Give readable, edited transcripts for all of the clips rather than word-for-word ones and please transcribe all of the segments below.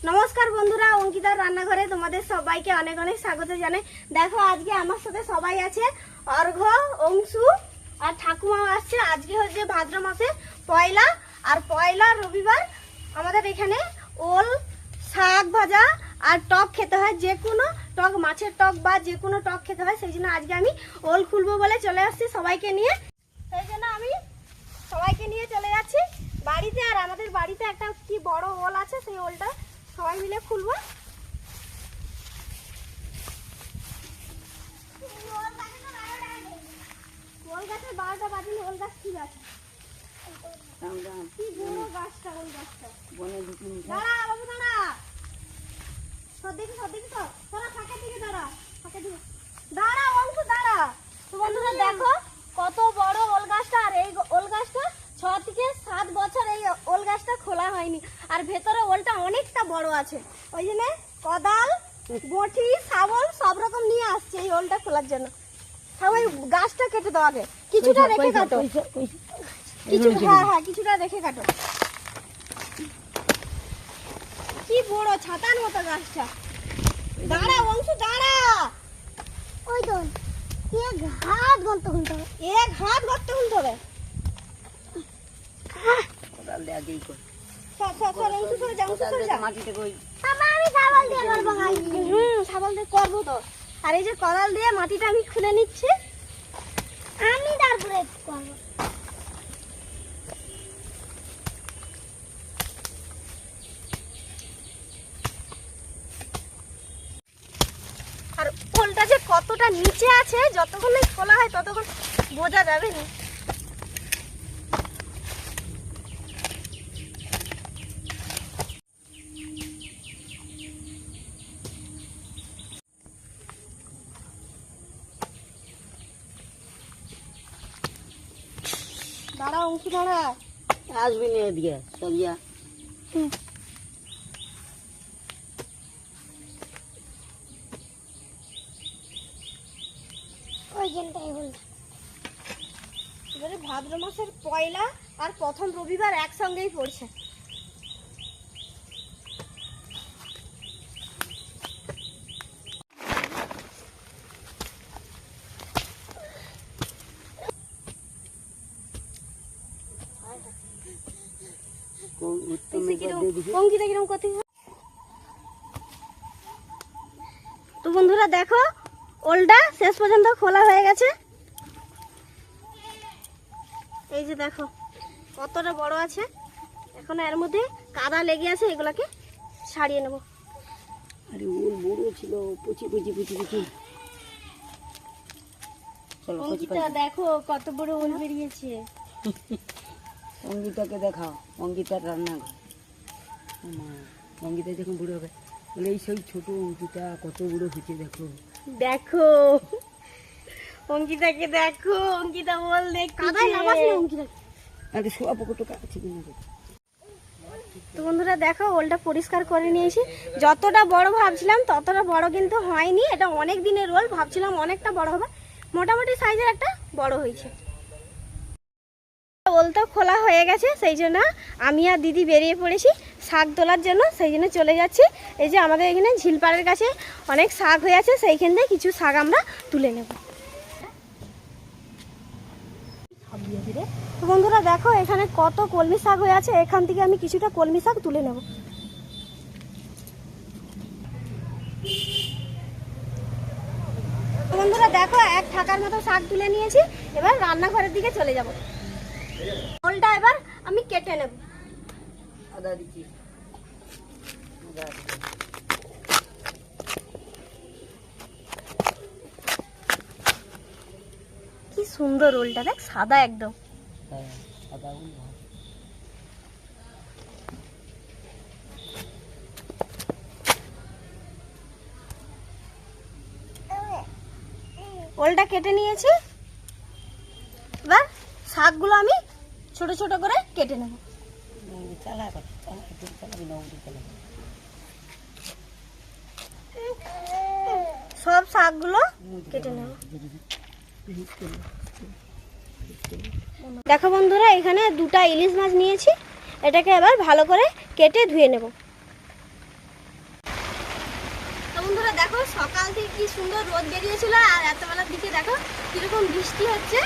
নমস্কার বন্ধুরা, অঙ্কিতার রান্নাঘরে তোমাদের সবাইকে অনেক অনেক স্বাগত জানাই। দেখো আজকে আমার সাথে সবাই আছে, অর্ঘ্য, অংশু আর ঠাকুমাও আসছে। আজকে হচ্ছে ভাদ্র মাসে পয়লা, আর পয়লা রবিবার আমাদের এখানে ওল, শাক ভাজা আর টক খেতে হয়। যে কোনো টক, মাছের টক বা যে কোনো টক খেতে হয়। সেই জন্য আজকে আমি ওল খুলবো বলে চলে আসছি সবাইকে নিয়ে। সেই জন্য আমি সবাইকে নিয়ে চলে যাচ্ছি বাড়িতে। আর আমাদের বাড়িতে একটা কি বড় ওল আছে, সেই ওলটা সবাই মিলে খুলবো। ওল গাছের 12টা বাজিলে ওল গাছ কি গাছ? কি বড় গাছটা, ওল গাছটা। দাঁড়া বাবু, দাঁড়া, সদিকে তো তোরা ফাঁকে দিকে দাঁড়া, ফাঁকে দিকে দাঁড়া, অংশ দাঁড়া। তো বন্ধুরা দেখো কত বড় ওল গাছটা। আর এই ওল গাছটা 6 থেকে 7 বছর এই ওল গাছটা খোলা হয়নি। আর ভেতরে ওলটা অনেকটা বড় আছে, ওই জন্য কোদাল, বটি, শাবল সব রকম নিয়ে আসছে এই ওলটা খোলার জন্য। সবাই গাছটা কেটে দাও, আগে কিছুটা রেখে কাটো, কিছুটা রেখে কাটো। কি বড় ছাতার মতো গাছটা। দাঁড়া অংশ, দাঁড়া। ওই তো এক হাত গর্ত খুলতে হবে, আর এই যে কোদাল দিয়ে মাটিটা আমি খুলে নিচ্ছি, আমি তারপরে করবো। আর ওলটা যে কতটা নিচে আছে, যতক্ষণ খোলা হয় ততক্ষণ বোঝা যাবে না। দাঁড়া অংশ, দাঁড়া, আসবি না এদিকে সবিয়া। এবারে ভাদ্র মাসের পয়লা আর প্রথম রবিবার একসঙ্গেই পড়ছে। তো বন্ধুরা দেখো ওলটা শেষ পর্যন্ত খোলা হয়ে গেছে। এই যে দেখো কতটা বড় আছে। এখন এর মধ্যে কাদা লেগে আছে, এগুলাকে ছাড়িয়ে নেব। আরে ওল বড় ছিল, পুচি। অঙ্কিতা দেখো কত বড় ওল বেরিয়েছে। অঙ্কিতাকে দেখাও, অঙ্কিতার রান্নাঘর। অঙ্কিতা যখন বুড়ো হবে বলে এই সেই ছোট অঙ্কিতা কত বুড়ো হয়েছে দেখো। দেখো অঙ্কিতাকে দেখো, অঙ্কিতা বল দেখ কাদায় লাগাস না অঙ্কিতা। আরে সোয়া পকটো কাছে কিনা। তো বন্ধুরা দেখো ওলটা পরিষ্কার করে নিয়েছি। যতটা বড় ভাবছিলাম ততটা বড় কিন্তু হয়নি। এটা অনেক দিনের ওল, ভাবছিলাম অনেকটা বড় হবে, মোটামুটি সাইজের একটা বড় হয়েছে। ওলটা খোলা হয়ে গেছে, সেই জন্য আমি আর দিদি বেরিয়ে পড়েছি শাক তোলার জন্য। সেই জন্য চলে যাচ্ছি। এই যে আমাদের এখানে ঝিলপাড়ের কাছে অনেক শাক হয়ে আছে, সেইখান থেকে কিছু শাক আমরা তুলে নেব। তো বন্ধুরা দেখো এখানে কত কলমি শাক হয়ে আছে, এখান থেকে আমি কিছুটা কলমি শাক তুলে নেব। বন্ধুরা দেখো এক ঠাকার মতো শাক তুলে নিয়েছি। এবার রান্নাঘরের দিকে চলে যাব। ওলটা এবার আমি কেটে নেব। কি সুন্দর ওলটা, দেখ সাদা একদম। ওলটা কেটে নিয়েছি। এবার শাকগুলো আমি ছোট ছোট করে কেটে নেব। সব শাকগুলো কেটে নেব। দেখো বন্ধুরা এখানে 2টা ইলিশ মাছ নিয়েছি, এটাকে এবার ভালো করে কেটে ধুয়ে নেব। বন্ধুরা দেখো সকাল থেকে কি সুন্দর রোদ বেরিয়েছিল, আর এত বেলার দিকে দেখো কিরকম বৃষ্টি হচ্ছে,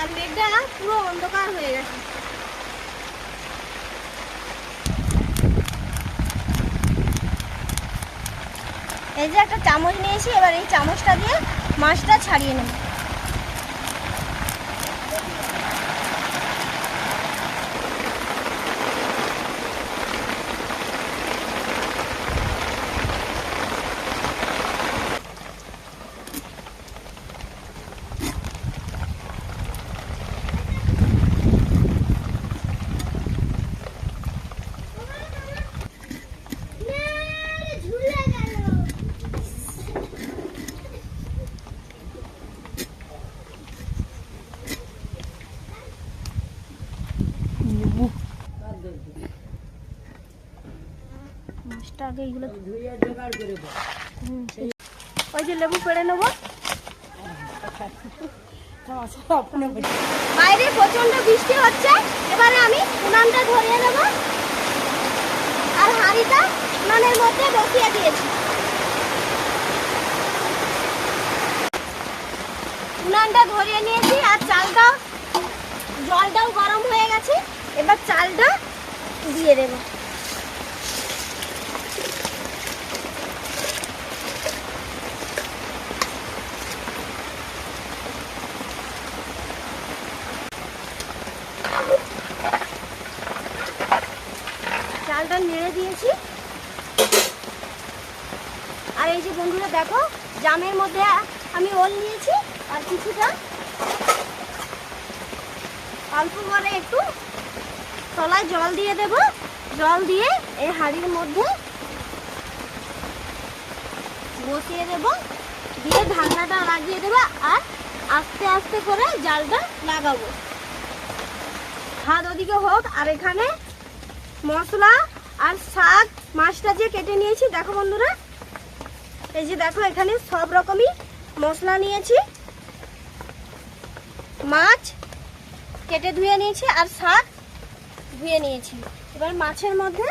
আর মেঘটা পুরো অন্ধকার হয়ে গেছে। এই যে একটা চামচ নিয়েছি, এবার এই চামচটা দিয়ে মাছটা ছাড়িয়ে নেব। মাছটা আগে এইগুলো ধুয়ে জোগাড় করে দাও। ওই যে লেবু পেড়ে নেবো। বাইরে প্রচন্ড বৃষ্টি হচ্ছে, এবারে আমি উনানটা ধরিয়ে নেব, আর হাঁড়িটা উনানের মধ্যে বসিয়ে দিয়েছি। উনানটা ধরিয়ে নিয়েছি, আর চালটা জলটাও গরম হয়ে গেছে, এবার চালটা দিয়ে দেবো। চালটা নেড়ে দিয়েছি, আর এই যে বন্ধুরা দেখো জামের মধ্যে আমি ওল নিয়েছি, আর কিছুটা অল্প করে একটু তলায় জল দিয়ে দেব। জল দিয়ে এই হাঁড়ির মধ্যে বসিয়ে দেব, দিয়ে ঢাকনাটা লাগিয়ে দেবো, আর আস্তে আস্তে করে জালটা লাগাবো। ভাত ওদিকে হোক, আর এখানে মশলা আর শাক মাছটা যে কেটে নিয়েছি দেখো বন্ধুরা, এই যে দেখো এখানে সব রকমই মশলা নিয়েছি, মাছ কেটে ধুয়ে নিয়েছি, আর শাক ধুয়ে নিয়েছি। এবার মাছের মধ্যে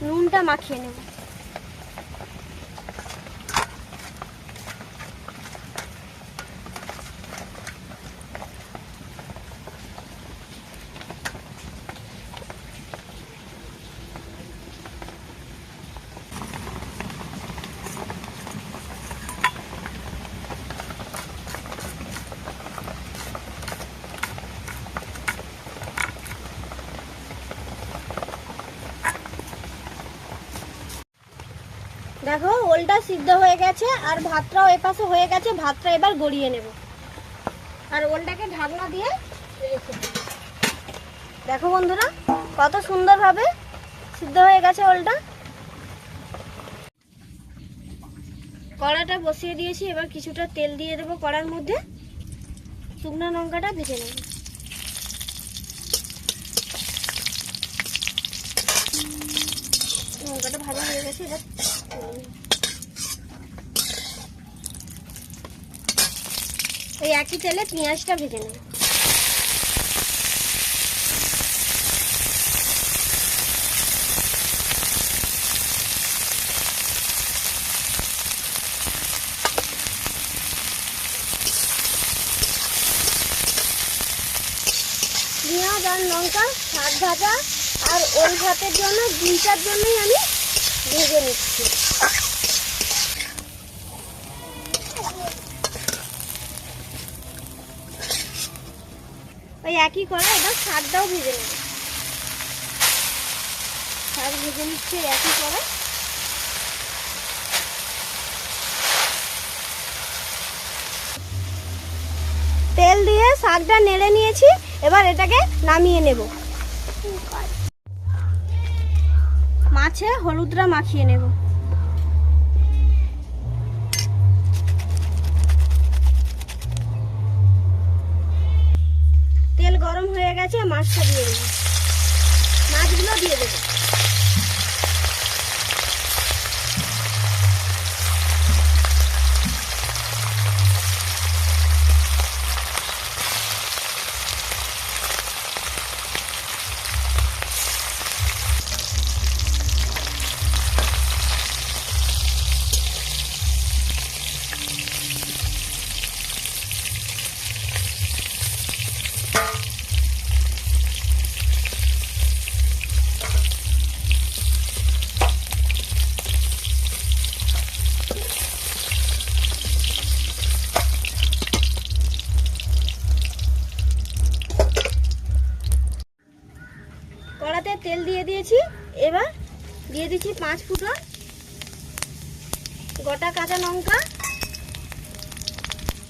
নুনটা মাখিয়ে নেব। দেখো ওলটা সিদ্ধ হয়ে গেছে, আর ভাতটাও এপাশে হয়ে গেছে, ভাতটা এবার গড়িয়ে নেব, আর ওলটাকে ঢাকনা দিয়ে দেখো বন্ধুরা কত সুন্দরভাবে সিদ্ধ হয়ে গেছে ওলটা। কড়াটা বসিয়ে দিয়েছি, এবার কিছুটা তেল দিয়ে দেবো কড়ার মধ্যে, শুকনো লঙ্কাটা ভেজে নেব। লঙ্কাটা ভালো হয়ে গেছে, এবার এই একই তেলে পেঁয়াজটা ভেজে নেব। পেঁয়াজ আর লঙ্কা শাক ভাজা আর ওল ভাতের জন্য দুইটার জন্যই আমি ভেজে নিচ্ছি। ওই একই করে এবার শাকটাও ভেজে নেব। শাক ভেজে নিচ্ছি একই করে। তেল দিয়ে শাকটা নেড়ে নিয়েছি, এবার এটাকে নামিয়ে নেব। মাছে হলুদটা মাখিয়ে নেব। তেল গরম হয়ে গেছে, মাছটা দিয়ে দেবো, মাছগুলো দিয়ে দেবো। কড়াতে তেল দিয়ে দিয়েছি। এবার দিয়ে দিচ্ছি 5 ফুটন, গোটা কাঁচা লঙ্কা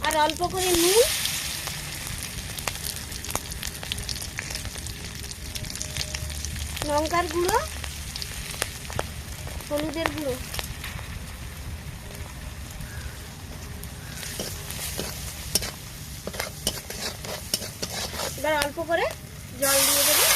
আর অল্প করে নুন, লঙ্কার গুঁড়ো, হলুদের গুঁড়ো। এবার অল্প করে জল দিয়ে দেবো।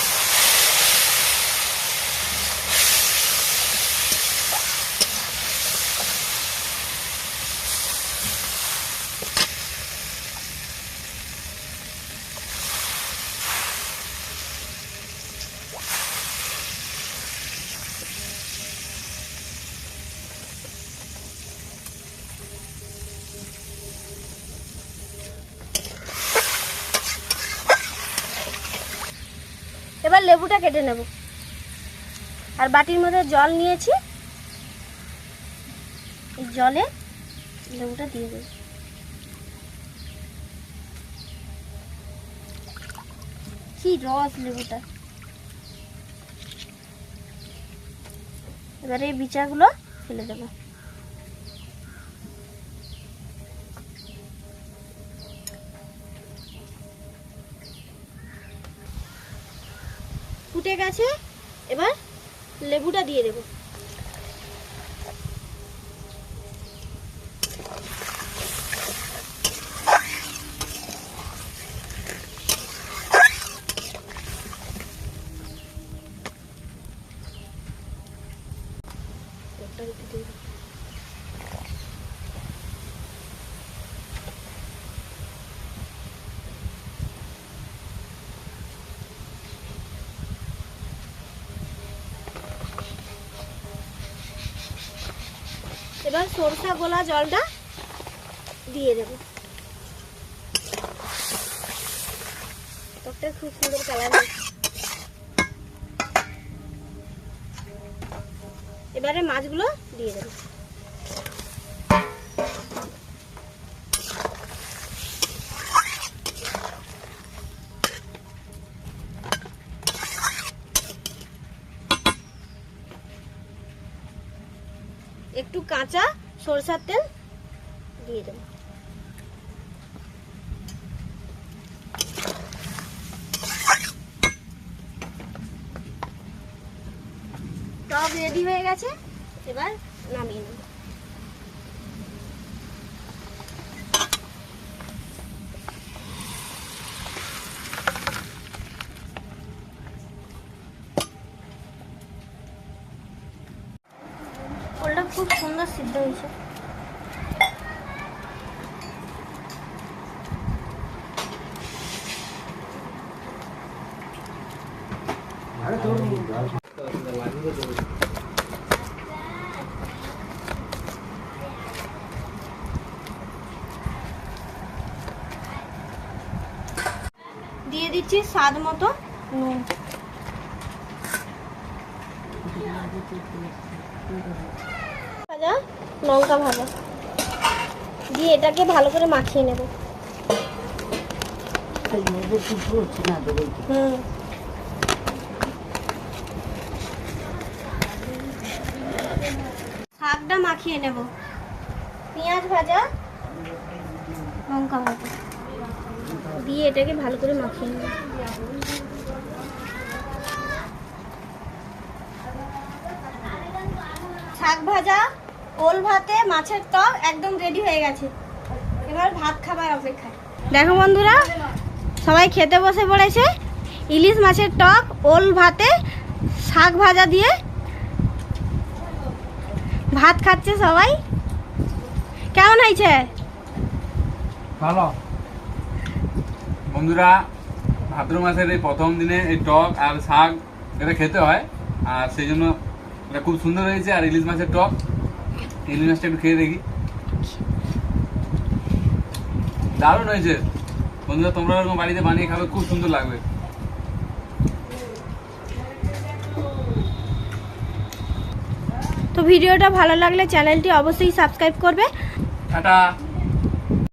এবার লেবুটা কেটে নেব। আর বাটির মধ্যে জল নিয়েছি, এই জলে লেবুটা দিয়ে দেব। কি রস লেবুটা। এবারে এই বিচাগুলো ফেলে দেব। ফুটে গেছে, এবার লেবুটা দিয়ে দেব। এবার সরষা গোলা জলটা দিয়ে দেব। টকটা খুব সুন্দর কালার হয়েছে। এবারে মাছগুলো দিয়ে দেব। একটু কাঁচা সরষার তেল দিয়ে দেব। টক রেডি হয়ে গেছে, এবার নামিয়ে নেব। ওলটা খুব সুন্দর সিদ্ধ হয়েছে। দিয়ে দিচ্ছি স্বাদ মতো নুন। ভাজা লঙ্কা ভাজা দিয়ে এটাকে ভালো করে মাখিয়ে নেব। শাকটা মাখিয়ে নেব। পেঁয়াজ ভাজা লঙ্কা ভাজা দিয়ে এটাকে ভালো করে মাখিয়ে নেব। শাক ভাজা, ওল ভাতে মাছের টক একদম রেডি হয়ে গেছে। এবার ভাত খাবার অপেক্ষায়। দেখো বন্ধুরা, সবাই খেতে বসে পড়েছে। ইলিশ মাছের টক, ওল ভাতে শাক ভাজা দিয়ে ভাত খাচ্ছে সবাই। কেমন হয়েছে? ভালো। বন্ধুরা, ভাদ্র মাসের এই প্রথম দিনে এই টক আর শাক এটা খেতে হয়, আর সেই জন্য এটা খুব সুন্দর হয়েছে। আর ইলিশ মাছের টক, ইলিশ মাছটা একটু খেয়ে দেখি। দারুণ হয়েছে বন্ধুরা, তোমরা এরকম বাড়িতে বানিয়ে খাবে, খুব সুন্দর লাগবে। তো ভিডিওটা ভালো লাগলে চ্যানেলটি অবশ্যই সাবস্ক্রাইব করবে। টাটা।